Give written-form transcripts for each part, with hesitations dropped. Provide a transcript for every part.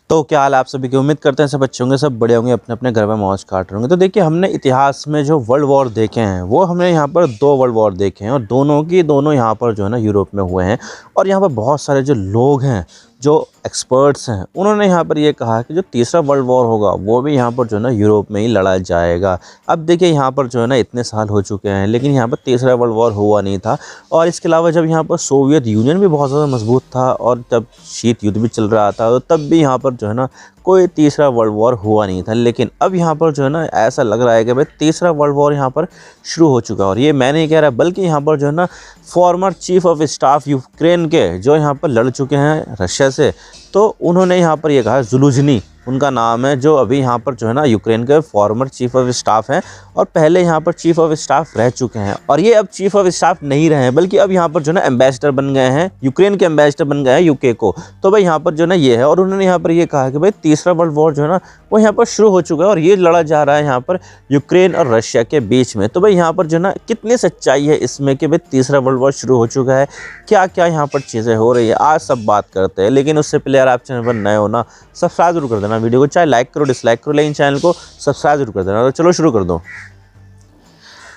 तो क्या हाल है आप सभी की। उम्मीद करते हैं सब अच्छे होंगे, सब बड़े होंगे, अपने अपने घर में मौज काट रहे होंगे। तो देखिए, हमने इतिहास में जो वर्ल्ड वॉर देखे हैं वो हमने यहाँ पर 2 वर्ल्ड वॉर देखे हैं और दोनों यहाँ पर जो है ना यूरोप में हुए हैं। और यहाँ पर बहुत सारे जो लोग हैं, जो एक्सपर्ट्स हैं, उन्होंने यहाँ पर ये कहा कि जो तीसरा वर्ल्ड वॉर होगा वो भी यहाँ पर जो है ना यूरोप में ही लड़ा जाएगा। अब देखिए, यहाँ पर जो है ना इतने साल हो चुके हैं लेकिन यहाँ पर तीसरा वर्ल्ड वॉर हुआ नहीं था। और इसके अलावा जब यहाँ पर सोवियत यूनियन भी बहुत ज़्यादा मजबूत था और जब शीत युद्ध भी चल रहा था तो तब भी यहाँ पर जो है ना कोई तीसरा वर्ल्ड वॉर हुआ नहीं था। लेकिन अब यहाँ पर जो है ना ऐसा लग रहा है कि भाई तीसरा वर्ल्ड वॉर यहाँ पर शुरू हो चुका है। और ये मैं नहीं कह रहा, बल्कि यहाँ पर जो है ना former chief of staff Ukraine के जो यहाँ पर लड़ चुके हैं रशिया से, तो उन्होंने यहाँ पर ये कहा, ज़ुलुझनी उनका नाम है, जो अभी यहाँ पर जो है ना यूक्रेन के फॉर्मर चीफ ऑफ स्टाफ हैं और पहले यहाँ पर चीफ ऑफ स्टाफ रह चुके हैं। और ये अब चीफ ऑफ स्टाफ नहीं रहे हैं बल्कि अब यहाँ पर जो है ना एम्बेसडर बन गए हैं, यूक्रेन के एम्बेसडर बन गए हैं यूके को। तो भाई यहाँ पर जो है ना ये है। और उन्होंने यहाँ पर ये कहा कि भाई तीसरा वर्ल्ड वॉर जो है ना वो यहाँ पर शुरू हो चुका है और ये लड़ा जा रहा है यहाँ पर यूक्रेन और रशिया के बीच में। तो भाई यहाँ पर जो है ना कितनी सच्चाई है इसमें कि भाई तीसरा वर्ल्ड वॉर शुरू हो चुका है, क्या क्या यहाँ पर चीज़ें हो रही है, आज सब बात करते हैं। लेकिन उससे पहले यार आप चैनल पर नए हो ना, सब्सक्राइब जरूर कर देना वीडियो को, चाहे लाइक करो डिसलाइक करो, लेकिन चैनल को सब्सक्राइब जरूर कर देना। तो चलो शुरू कर दो।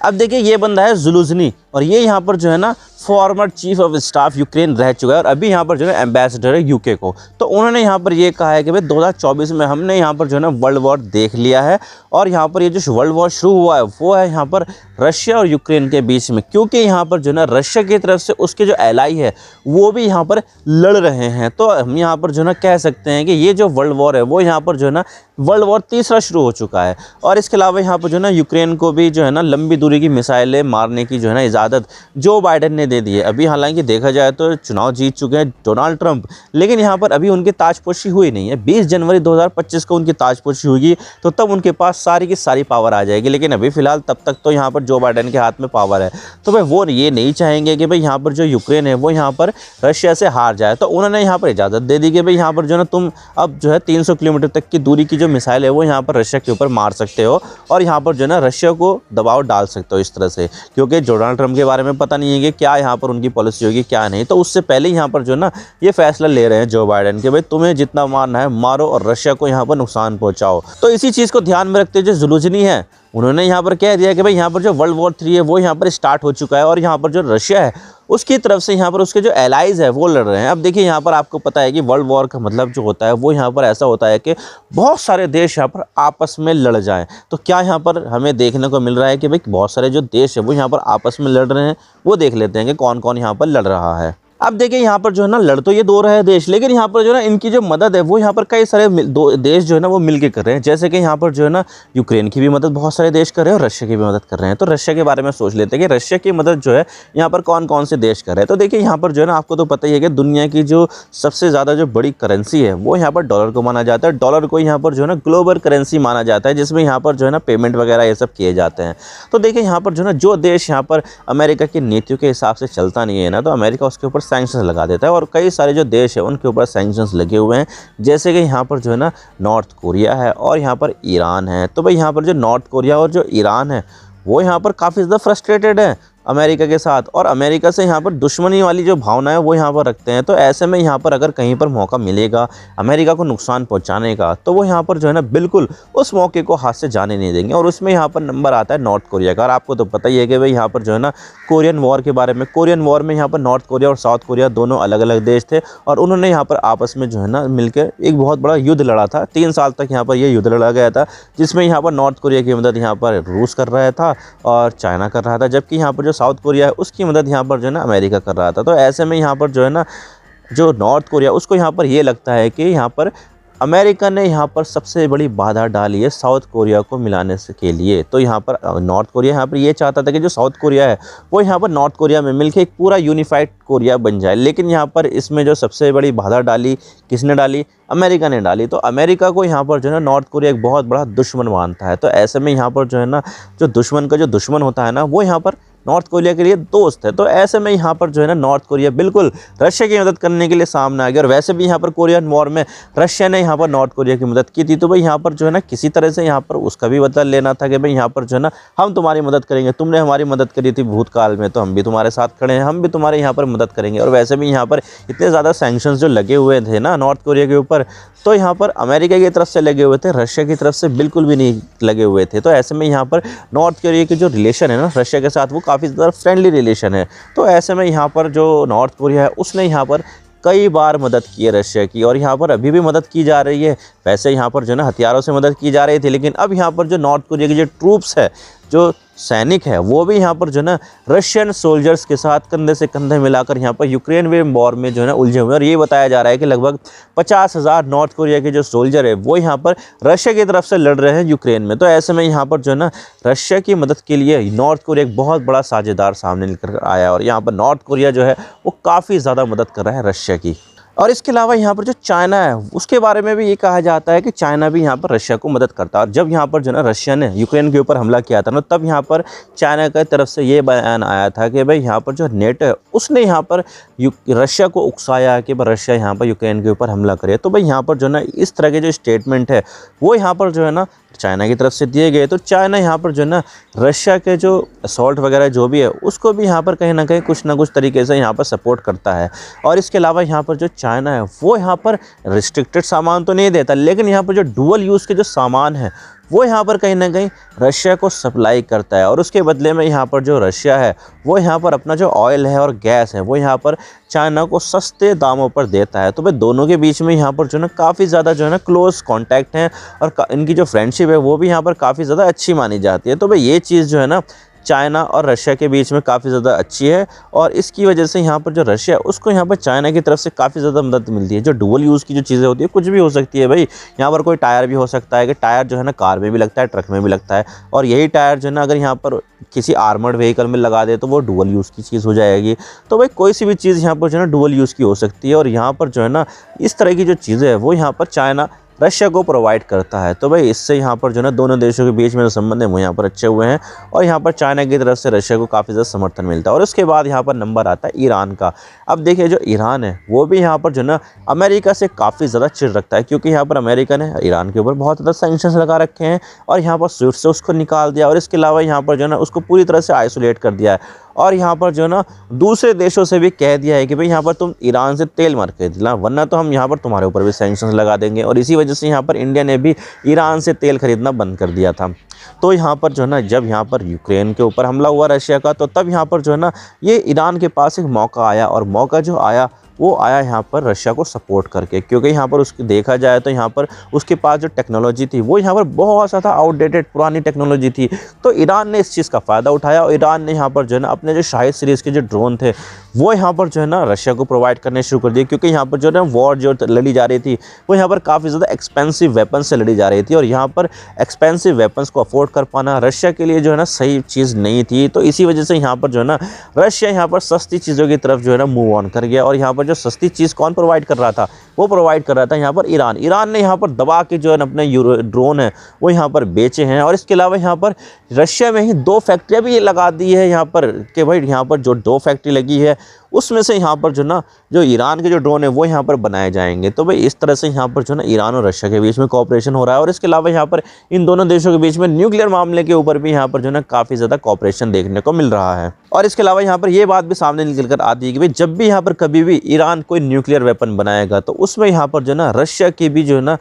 अब देखिए, ये बंदा है ज़ुलुझनी और ये यहाँ पर जो है ना former chief of staff Ukraine रह चुका है और अभी यहाँ पर जो है एम्बेसडर है यूके को। तो उन्होंने यहाँ पर ये कहा है कि भाई 2024 में हमने यहाँ पर जो है ना वर्ल्ड वॉर देख लिया है और यहाँ पर ये जो वर्ल्ड वॉर शुरू हुआ है वो है यहाँ पर रशिया और यूक्रेन के बीच में, क्योंकि यहाँ पर जो है ना रशिया की तरफ से उसके जो एलाई है वो भी यहाँ पर लड़ रहे हैं। तो हम यहाँ पर जो है ना कह सकते हैं कि ये जो वर्ल्ड वॉर है वो यहाँ पर जो है ना वर्ल्ड वॉर तीसरा शुरू हो चुका है। और इसके अलावा यहाँ पर जो है ना यूक्रेन को भी जो है ना लंबी दूरी की मिसाइलें मारने की जो है ना इजाज़त जो बाइडेन ने दे दी है। अभी हालांकि देखा जाए तो चुनाव जीत चुके हैं डोनाल्ड ट्रंप, लेकिन यहाँ पर अभी उनकी ताजपोशी हुई नहीं है। 20 जनवरी 2025 को उनकी ताजपोशी होगी तो तब उनके पास सारी की सारी पावर आ जाएगी। लेकिन अभी फिलहाल तब तक तो यहाँ पर जो बाइडेन के हाथ में पावर है, तो भाई वो ये नहीं चाहेंगे कि भाई यहाँ पर जो यूक्रेन है वो यहाँ पर रशिया से हार जाए। तो उन्होंने यहाँ पर इजाज़त दे दी कि भाई यहाँ पर जो है ना तुम अब जो है 300 किलोमीटर तक की दूरी की जो मिसाइल है वो यहाँ पर रशिया के ऊपर मार सकते हो और यहाँ पर जो है ना रशिया को दबाव डाल सकते हो इस तरह से। क्योंकि डोनाल्ड ट्रंप के बारे में पता नहीं है कि क्या यहाँ पर उनकी पॉलिसी होगी क्या नहीं, तो उससे पहले यहाँ पर जो है ना ये फैसला ले रहे हैं जो बाइडेन के भाई तुम्हें जितना मारना है मारो और रशिया को यहाँ पर नुकसान पहुँचाओ। तो इसी चीज़ को ध्यान में रखते हुए जो ज़ुलुझनी है उन्होंने यहाँ पर कह दिया कि भाई यहाँ पर जो वर्ल्ड वॉर 3 है वो यहाँ पर स्टार्ट हो चुका है और यहाँ पर जो रशिया है उसकी तरफ से यहाँ पर उसके जो एलाइज है वो लड़ रहे हैं। अब देखिए, यहाँ पर आपको पता है कि वर्ल्ड वॉर का मतलब जो होता है वो यहाँ पर ऐसा होता है कि बहुत सारे देश यहाँ पर आपस में लड़ जाएं। तो क्या यहाँ पर हमें देखने को मिल रहा है कि भाई बहुत सारे जो देश है वो यहाँ पर आपस में लड़ रहे हैं। वो देख लेते हैं कि कौन कौन यहाँ पर लड़ रहा है। अब देखिए, यहाँ पर जो है ना लड़ तो ये दो रहे देश, लेकिन यहाँ पर जो है ना इनकी जो मदद है वो यहाँ पर कई सारे दो देश जो है ना वो मिलके कर रहे हैं। जैसे कि यहाँ पर जो है ना यूक्रेन की भी मदद बहुत सारे देश कर रहे हैं और रशिया की भी मदद कर रहे हैं। तो रशिया के बारे में सोच लेते हैं कि रशिया की मदद जो है यहाँ पर कौन कौन से देश कर रहे हैं। तो देखिए, यहाँ पर जो है ना आपको तो पता ही है कि दुनिया की जो सबसे ज़्यादा जो बड़ी करेंसी है वो यहाँ पर डॉलर को माना जाता है। डॉलर को यहाँ पर जो है ना ग्लोबल करेंसी माना जाता है, जिसमें यहाँ पर जो है ना पेमेंट वगैरह ये सब किए जाते हैं। तो देखिए, यहाँ पर जो है ना जो देश यहाँ पर अमेरिका की नीतियों के हिसाब से चलता नहीं है ना, तो अमेरिका उसके ऊपर सैंक्शंस लगा देता है और कई सारे जो देश है उनके ऊपर सैंक्शंस लगे हुए हैं। जैसे कि यहाँ पर जो है ना नॉर्थ कोरिया है और यहाँ पर ईरान है। तो भाई यहाँ पर जो नॉर्थ कोरिया और जो ईरान है वो यहाँ पर काफ़ी ज़्यादा फ्रस्ट्रेटेड है अमेरिका के साथ और अमेरिका से यहाँ पर दुश्मनी वाली जो भावना है वो यहाँ पर रखते हैं। तो ऐसे में यहाँ पर अगर कहीं पर मौका मिलेगा अमेरिका को नुकसान पहुँचाने का तो वो यहाँ पर जो है ना बिल्कुल उस मौके को हाथ से जाने नहीं देंगे। और उसमें यहाँ पर नंबर आता है नॉर्थ कोरिया का। और आपको तो पता ही है कि भाई यहाँ पर जो है ना कोरियन वॉर के बारे में, कोरियन वॉर में यहाँ पर नॉर्थ कोरिया और साउथ कोरिया दोनों अलग अलग देश थे और उन्होंने यहाँ पर आपस में जो है ना मिलकर एक बहुत बड़ा युद्ध लड़ा था। 3 साल तक यहाँ पर ये युद्ध लड़ा गया था, जिसमें यहाँ पर नॉर्थ कोरिया की मदद यहाँ पर रूस कर रहा था और चाइना कर रहा था, जबकि यहाँ पर जो साउथ कोरिया है उसकी मदद यहाँ पर जो है ना अमेरिका कर रहा था। तो ऐसे में यहाँ पर जो है ना जो नॉर्थ कोरिया उसको यहाँ पर ये लगता है कि यहाँ पर अमेरिका ने यहाँ पर सबसे बड़ी बाधा डाली है साउथ कोरिया को मिलाने से के लिए। तो यहाँ पर नॉर्थ कोरिया यहाँ पर ये चाहता था कि जो साउथ कोरिया है वो यहाँ पर नॉर्थ कोरिया में मिलकर एक पूरा यूनिफाइड कोरिया बन जाए। लेकिन यहाँ पर इसमें जो सबसे बड़ी बाधा डाली किसने डाली? अमेरिका ने डाली। तो अमेरिका को यहाँ पर जो है ना नॉर्थ कोरिया एक बहुत बड़ा दुश्मन मानता है। तो ऐसे में यहाँ पर जो है ना जो दुश्मन का जो दुश्मन होता है ना वो यहाँ पर नॉर्थ कोरिया के लिए दोस्त है। तो ऐसे में यहाँ पर जो है ना नॉर्थ कोरिया बिल्कुल रशिया की मदद करने के लिए सामने आ गया। और वैसे भी यहाँ पर कोरियन वॉर में रशिया ने यहाँ पर नॉर्थ कोरिया की मदद की थी, तो भाई यहाँ पर जो है ना किसी तरह से यहाँ पर उसका भी बदला लेना था कि भाई यहाँ पर जो है ना हम तुम्हारी मदद करेंगे, तुमने हमारी मदद करी थी भूतकाल में, तो हम भी तुम्हारे साथ खड़े हैं, हम भी तुम्हारे यहाँ पर मदद करेंगे। और वैसे भी यहाँ पर इतने ज़्यादा सैंक्शंस जो लगे हुए थे ना नॉर्थ कोरिया के ऊपर, तो यहाँ पर अमेरिका की तरफ से लगे हुए थे, रशिया की तरफ से बिल्कुल भी नहीं लगे हुए थे। तो ऐसे में यहाँ पर नॉर्थ कोरिया के जो रिलेशन है ना रशिया के साथ, वो काफ़ी ज़्यादा फ्रेंडली रिलेशन है। तो ऐसे में यहाँ पर जो नॉर्थ कोरिया है उसने यहाँ पर कई बार मदद की है रशिया की, और यहाँ पर अभी भी मदद की जा रही है। वैसे यहाँ पर जो है ना हथियारों से मदद की जा रही थी, लेकिन अब यहाँ पर जो नॉर्थ कोरिया के जो ट्रूप्स है, जो सैनिक है, वो भी यहाँ पर जो है ना रशियन सोल्जर्स के साथ कंधे से कंधे मिलाकर यहाँ पर यूक्रेन वॉर में जो है ना उलझे हुए हैं। और ये बताया जा रहा है कि लगभग 50,000 नॉर्थ कोरिया के जो सोल्जर है वो यहाँ पर रशिया की तरफ से लड़ रहे हैं यूक्रेन में। तो ऐसे में यहाँ पर जो है ना रशिया की मदद के लिए नॉर्थ कोरिया एक बहुत बड़ा साझेदार सामने निकल कर आया, और यहाँ पर नॉर्थ कोरिया जो है वो काफ़ी ज़्यादा मदद कर रहा है रशिया की। और इसके अलावा यहाँ पर जो चाइना है उसके बारे में भी ये कहा जाता है कि चाइना भी यहाँ पर रशिया को मदद करता है। और जब यहाँ पर जो ना रशिया ने यूक्रेन के ऊपर हमला किया था ना, तब यहाँ पर चाइना की तरफ से ये बयान आया था कि भाई यहाँ पर जो नेटो है उसने यहाँ पर रशिया को उकसाया कि रशिया यहाँ पर यूक्रेन के ऊपर हमला करे। तो भाई यहाँ पर जो ना इस तरह के जो स्टेटमेंट है वो यहाँ पर जो है ना चाइना की तरफ से दिए गए। तो चाइना यहाँ पर जो है ना रशिया के जो असॉल्ट वगैरह जो भी है उसको भी यहाँ पर कहीं ना कहीं कुछ ना कुछ तरीके से यहाँ पर सपोर्ट करता है। और इसके अलावा यहाँ पर जो चाइना है वो यहाँ पर रिस्ट्रिक्टेड सामान तो नहीं देता, लेकिन यहाँ पर जो डुअल यूज़ के जो सामान है वो यहाँ पर कहीं ना कहीं रशिया को सप्लाई करता है। और उसके बदले में यहाँ पर जो रशिया है वो यहाँ पर अपना जो ऑयल है और गैस है वो यहाँ पर चाइना को सस्ते दामों पर देता है। तो भाई दोनों के बीच में यहाँ पर जो है ना काफ़ी ज़्यादा जो है ना क्लोज कॉन्टैक्ट हैं, और इनकी जो फ्रेंडशिप है वो भी यहाँ पर काफ़ी ज़्यादा अच्छी मानी जाती है। तो भाई ये चीज़ जो है ना चाइना और रशिया के बीच में काफ़ी ज़्यादा अच्छी है, और इसकी वजह से यहाँ पर जो रशिया है उसको यहाँ पर चाइना की तरफ से काफ़ी ज़्यादा मदद मिलती है। जो डुअल यूज़ की जो चीज़ें होती है कुछ भी हो सकती है भाई, यहाँ पर कोई टायर भी हो सकता है कि टायर जो है ना कार में भी लगता है, ट्रक में भी लगता है, और यही टायर जो है ना अगर यहाँ पर किसी आर्मर्ड व्हीकल में लगा दे तो वो डुअल यूज़ की चीज़ हो जाएगी। तो भाई कोई सी भी चीज़ यहाँ पर जो है ना डुअल यूज़ की हो सकती है, और यहाँ पर जो है ना इस तरह की जो चीज़ें है वो यहाँ पर चाइना रशिया को प्रोवाइड करता है। तो भाई इससे यहाँ पर जो है ना दोनों देशों के बीच में जो संबंध है वो यहाँ पर अच्छे हुए हैं, और यहाँ पर चाइना की तरफ से रशिया को काफ़ी ज़्यादा समर्थन मिलता है। और उसके बाद यहाँ पर नंबर आता है ईरान का। अब देखिए जो ईरान है वो भी यहाँ पर जो है ना अमेरिका से काफ़ी ज़्यादा चिढ़ रखता है, क्योंकि यहाँ पर अमेरिका ने ईरान के ऊपर बहुत ज़्यादा सैंक्शंस लगा रखे हैं, और यहाँ पर स्विफ्ट से उसको निकाल दिया, और इसके अलावा यहाँ पर जो है ना उसको पूरी तरह से आइसोलेट कर दिया है। और यहाँ पर जो है ना दूसरे देशों से भी कह दिया है कि भाई यहाँ पर तुम ईरान से तेल मत खरीदना, वरना तो हम यहाँ पर तुम्हारे ऊपर भी सैंक्शंस लगा देंगे। और इसी वजह से यहाँ पर इंडिया ने भी ईरान से तेल खरीदना बंद कर दिया था। तो यहाँ पर जो है ना जब यहाँ पर यूक्रेन के ऊपर हमला हुआ रशिया का, तो तब यहाँ पर जो है ना ये ईरान के पास एक मौका आया, और मौका जो आया वो आया यहाँ पर रशिया को सपोर्ट करके, क्योंकि यहाँ पर उसकी देखा जाए तो यहाँ पर उसके पास जो टेक्नोलॉजी थी वो यहाँ पर बहुत ज़्यादा आउटडेटेड पुरानी टेक्नोलॉजी थी। तो ईरान ने इस चीज़ का फ़ायदा उठाया, और ईरान ने यहाँ पर जो है ना अपने जो शाहिद सीरीज़ के जो ड्रोन थे वो यहाँ पर जो है ना रशिया को प्रोवाइड करने शुरू कर दिए, क्योंकि यहाँ पर जो है ना वॉर जो लड़ी जा रही थी वो यहाँ पर काफ़ी ज़्यादा एक्सपेंसिव वेपन से लड़ी जा रही थी, और यहाँ पर एक्सपेंसिव वेपन्स को अफोर्ड कर पाना रशिया के लिए जो है ना सही चीज़ नहीं थी। तो इसी वजह से यहाँ पर जो है ना रशिया यहाँ पर सस्ती चीज़ों की तरफ जो है ना मूव ऑन कर गया, और यहाँ पर जो सस्ती चीज़ कौन प्रोवाइड कर रहा था, वो प्रोवाइड कर रहा था यहाँ पर ईरान। ईरान ने यहाँ पर दबा के जो है अपने ड्रोन है वो यहाँ पर बेचे हैं। और इसके अलावा यहाँ पर रशिया में ही 2 फैक्ट्रियाँ भी लगा दी है यहाँ पर, कि भाई यहाँ पर जो 2 फैक्ट्री लगी है उसमें से यहाँ पर जो ना जो ईरान के जो ड्रोन है वो यहाँ पर बनाए जाएंगे। तो भाई इस तरह से यहाँ पर जो ना ईरान और रशिया के बीच में कोऑपरेशन हो रहा है। और इसके अलावा यहाँ पर इन दोनों देशों के बीच में न्यूक्लियर मामले के ऊपर भी यहाँ पर जो ना काफ़ी ज़्यादा कोऑपरेशन देखने को मिल रहा है। और इसके अलावा यहाँ पर ये बात भी सामने निकल कर आती है कि भाई जब भी यहाँ पर कभी भी ईरान कोई न्यूक्लियर वेपन बनाएगा तो उसमें यहाँ पर जो ना रशिया की भी जो है ना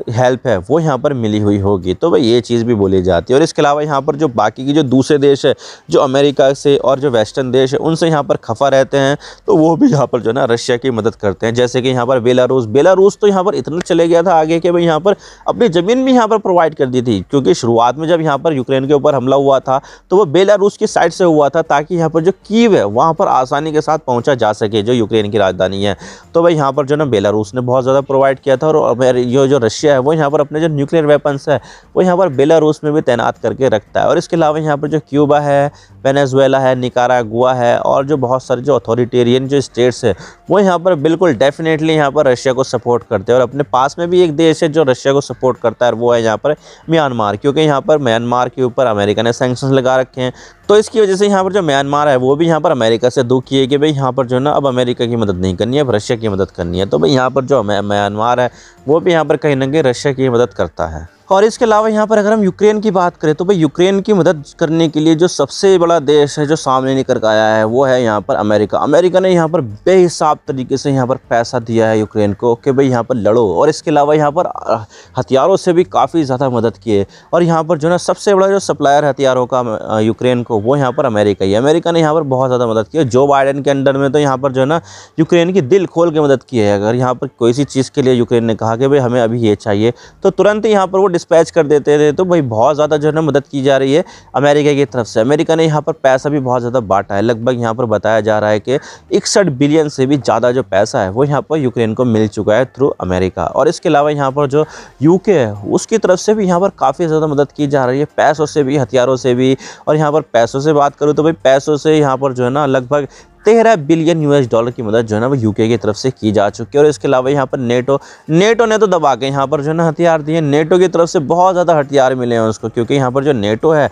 हेल्प है वो यहाँ पर मिली हुई होगी। तो भाई ये चीज़ भी बोली जाती है। और इसके अलावा यहाँ पर जो बाकी की जो दूसरे देश है जो अमेरिका से और जो वेस्टर्न देश है उनसे यहाँ पर खफा रहते हैं, तो वो भी यहाँ पर जो ना रशिया की मदद करते हैं। जैसे कि यहाँ पर बेलारूस तो यहाँ पर इतना चले गया था आगे कि भाई यहाँ पर अपनी ज़मीन भी यहाँ पर प्रोवाइड कर दी थी, क्योंकि शुरुआत में जब यहाँ पर यूक्रेन के ऊपर हमला हुआ था तो वो बेलारूस की साइड से हुआ था, ताकि यहाँ पर जो कीव है वहाँ पर आसानी के साथ पहुँचा जा सके, जो यूक्रेन की राजधानी है। तो भाई यहाँ पर जो ना बेलारूस ने बहुत ज़्यादा प्रोवाइड किया था, और ये जो रशिया है वो यहाँ पर अपने जो न्यूक्लियर वेपन्स है वो यहाँ पर बेलारूस में भी तैनात करके रखता है। और इसके अलावा यहाँ पर जो क्यूबा है, वेनेजुएला है, निकारागुआ है, और जो बहुत सारे जो अथॉरिटेरियन जो स्टेट्स है वो यहाँ पर बिल्कुल डेफिनेटली यहाँ पर रशिया को सपोर्ट करते हैं। और अपने पास में भी एक देश है जो रशिया को सपोर्ट करता है, वो है यहाँ पर म्यांमार, क्योंकि यहाँ पर म्यांमार के ऊपर अमेरिका ने सैंक्शंस लगा रखे हैं। तो इसकी वजह से यहाँ पर जो म्यांमार है वो भी यहाँ पर अमेरिका से दुखी है कि भाई यहाँ पर जो है ना अब अमेरिका की मदद नहीं करनी है, अब रशिया की मदद करनी है। तो भाई यहाँ पर जो म्यांमार है वो भी यहाँ पर कहीं ना कहीं रशिया की मदद करता है। और इसके अलावा यहाँ पर अगर हम यूक्रेन की बात करें तो भाई यूक्रेन की मदद करने के लिए जो सबसे बड़ा देश है जो सामने निकल कर आया है वो है यहाँ पर अमेरिका। अमेरिका ने यहाँ पर बेहिसाब तरीके से यहाँ पर पैसा दिया है यूक्रेन को कि भाई यहाँ पर लड़ो। और इसके अलावा यहाँ पर हथियारों से भी काफ़ी ज़्यादा मदद की है। और यहाँ पर जो है सबसे बड़ा जो सप्लायर हथियारों का यूक्रेन को वो यहाँ पर अमेरिका ही है। अमेरिका ने यहाँ पर बहुत ज़्यादा मदद की है। जो बाइडेन के अंडर में तो यहाँ पर जो है ना यूक्रेन की दिल खोल के मदद की है। अगर यहाँ पर कोई सी चीज़ के लिए यूक्रेन ने कहा कि भाई हमें अभी ये चाहिए तो तुरंत ही यहाँ पर वो डिस्पैच कर देते थे। तो भाई बहुत ज़्यादा जो है ना मदद की जा रही है अमेरिका की तरफ से। अमेरिका ने यहाँ पर पैसा भी बहुत ज़्यादा बांटा है। लगभग यहाँ पर बताया जा रहा है कि 61 बिलियन से भी ज़्यादा जो पैसा है वो यहाँ पर यूक्रेन को मिल चुका है थ्रू अमेरिका। और इसके अलावा यहाँ पर जो यूके है उसकी तरफ से भी यहाँ पर काफ़ी ज़्यादा मदद की जा रही है, पैसों से भी, हथियारों से भी। और यहाँ पर पैसों से बात करूँ तो भाई पैसों से यहाँ पर जो है ना लगभग 13 बिलियन यूएस डॉलर की मदद जो है ना वो यूके की तरफ से की जा चुकी है। और इसके अलावा यहाँ पर नेटो ने तो दबा के यहाँ पर जो है ना हथियार दिए। नेटो की तरफ से बहुत ज़्यादा हथियार मिले हैं उसको, क्योंकि यहाँ पर जो नेटो है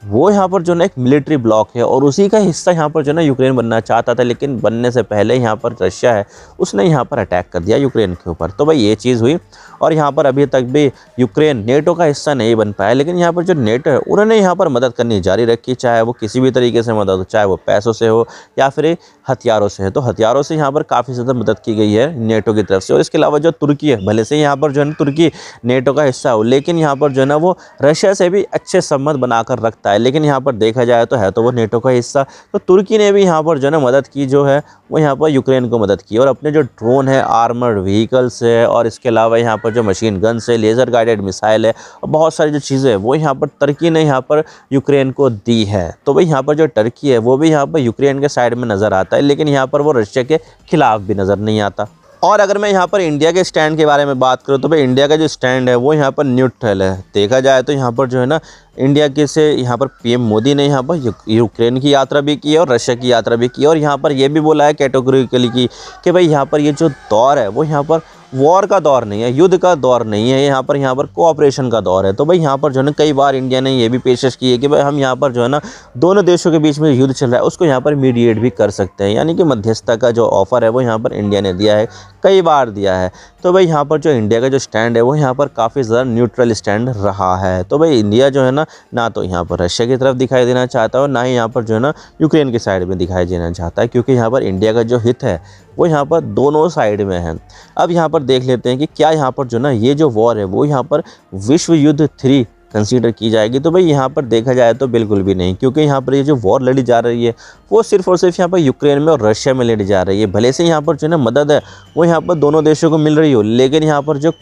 वो यहाँ पर जो ना एक मिलिट्री ब्लॉक है और उसी का हिस्सा यहाँ पर जो ना यूक्रेन बनना चाहता था। लेकिन बनने से पहले यहाँ पर रशिया है उसने यहाँ पर अटैक कर दिया यूक्रेन के ऊपर। तो भाई ये चीज़ हुई। और यहाँ पर अभी तक भी यूक्रेन नेटो का हिस्सा नहीं बन पाया। लेकिन यहाँ पर जो नेटो है उन्होंने यहाँ पर मदद करनी जारी रखी, चाहे वो किसी भी तरीके से मदद हो, चाहे वो पैसों से हो या फिर हथियारों से है। तो हथियारों से यहाँ पर काफ़ी ज़्यादा मदद की गई है नेटो की तरफ से। और इसके अलावा जो तुर्की है, भले से यहाँ पर जो है ना तुर्की नेटो का हिस्सा हो, लेकिन यहाँ पर जो है ना वो रशिया से भी अच्छे संबंध बनाकर रखता है। लेकिन यहाँ पर देखा जाए तो है तो वो नेटो का हिस्सा। तो तुर्की ने भी यहाँ पर जो है ना मदद की, जो है वो यहाँ पर यूक्रेन को मदद की। और अपने जो ड्रोन है, आर्मर्ड व्हीकल्स है, और इसके अलावा यहाँ पर जो मशीन गन्स है, लेज़र गाइडेड मिसाइल है, और बहुत सारी जो चीज़ें हैं वो यहाँ पर तुर्की ने यहाँ पर यूक्रेन को दी है। तो भाई यहाँ पर जो टर्की है वो भी यहाँ पर यूक्रेन के साइड में नज़र आता है, लेकिन यहाँ पर वो रशिया के खिलाफ भी नज़र नहीं आता। और अगर मैं यहाँ पर इंडिया के स्टैंड के बारे में बात करूँ तो भाई इंडिया का जो स्टैंड है वो यहाँ पर न्यूट्रल है। देखा जाए तो यहाँ पर जो है ना इंडिया के से यहाँ पर पीएम मोदी ने यहाँ पर यूक्रेन की यात्रा भी की और रशिया की यात्रा भी की। और यहाँ पर ये भी बोला है कैटेगोरिकली कि भाई यहाँ पर ये जो दौर है वो यहाँ पर वॉर का दौर नहीं है, युद्ध का दौर नहीं है, यहाँ पर कोऑपरेशन का दौर है। तो भाई यहाँ पर जो है ना कई बार इंडिया ने ये भी पेशकश की है कि भाई हम यहाँ पर जो है ना दोनों देशों के बीच में युद्ध चल रहा है उसको यहाँ पर मीडिएट भी कर सकते हैं। यानी कि मध्यस्थता का जो ऑफ़र है वो यहाँ पर इंडिया ने दिया है, कई बार दिया है। तो भाई यहाँ पर जो इंडिया का जो स्टैंड है वो यहाँ पर काफ़ी ज़्यादा न्यूट्रल स्टैंड रहा है। तो भाई इंडिया जो है ना तो यहाँ पर रशिया की तरफ दिखाई देना चाहता है और ना ही यहाँ पर जो है ना यूक्रेन की साइड में दिखाई देना चाहता है, क्योंकि यहाँ पर इंडिया का जो हित है वो यहाँ पर दोनों साइड में है। अब यहाँ पर देख लेते हैं कि क्या यहाँ पर जो ना ये जो वॉर है वो यहाँ पर विश्व युद्ध 3 कंसीडर की जाएगी। तो भाई यहाँ पर देखा जाए तो बिल्कुल भी नहीं, क्योंकि यहाँ पर ये जो वॉर लड़ी जा रही है वो सिर्फ और सिर्फ यहाँ पर यूक्रेन में और रशिया में लड़ी जा रही है। भले से यहाँ पर जो ना मदद है वो यहाँ पर दोनों देशों को मिल रही हो, लेकिन यहाँ पर जो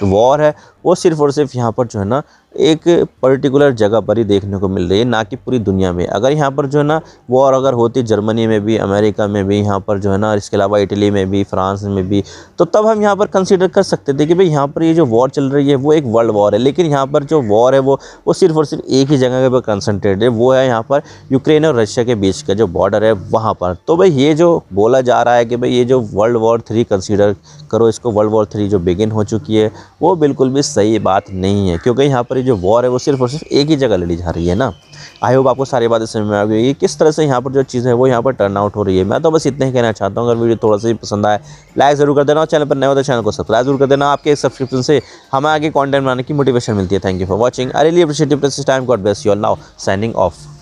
वॉर है वो सिर्फ और सिर्फ यहाँ पर जो है ना एक पर्टिकुलर जगह पर ही देखने को मिल रही है, ना कि पूरी दुनिया में। अगर यहाँ पर जो है ना वॉर अगर होती जर्मनी में भी, अमेरिका में भी, यहाँ पर जो है ना इसके अलावा इटली में भी, फ्रांस में भी, तो तब हम यहाँ पर कंसीडर कर सकते थे कि भाई यहाँ पर ये जो वॉर चल रही है वो एक वर्ल्ड वॉर है। लेकिन यहाँ पर जो वॉर है वो सिर्फ और सिर्फ एक ही जगह पर कंसनट्रेटेड है, वो है यहाँ पर यूक्रेन और रशिया के बीच का जो बॉर्डर है वहाँ पर। तो भाई ये जो बोला जा रहा है कि भाई ये जो वर्ल्ड वॉर 3 कंसीडर करो इसको, वर्ल्ड वॉर 3 जो बिगिन हो चुकी है, वो बिल्कुल भी सही बात नहीं है, क्योंकि यहाँ पर जो वॉर है वो सिर्फ और सिर्फ एक ही जगह लड़ी जा रही है ना। आई होप आपको सारी बातें समझ में आ गई किस तरह से यहाँ पर जो चीज़ है वो यहाँ पर टर्न आउट हो रही है। मैं तो बस इतना ही कहना चाहता हूँ, अगर वीडियो थोड़ा सा ही पसंद आए लाइक ज़रूर कर देना, और चैनल पर नए हो तो चैनल को सब्सक्राइब जरूर कर देना। आपके एक सब्सक्रिप्शन से हमें आगे कंटेंट बनाने की मोटिवेशन मिलती है। Thank you for watching, I really appreciate your time, God bless you all, now signing off.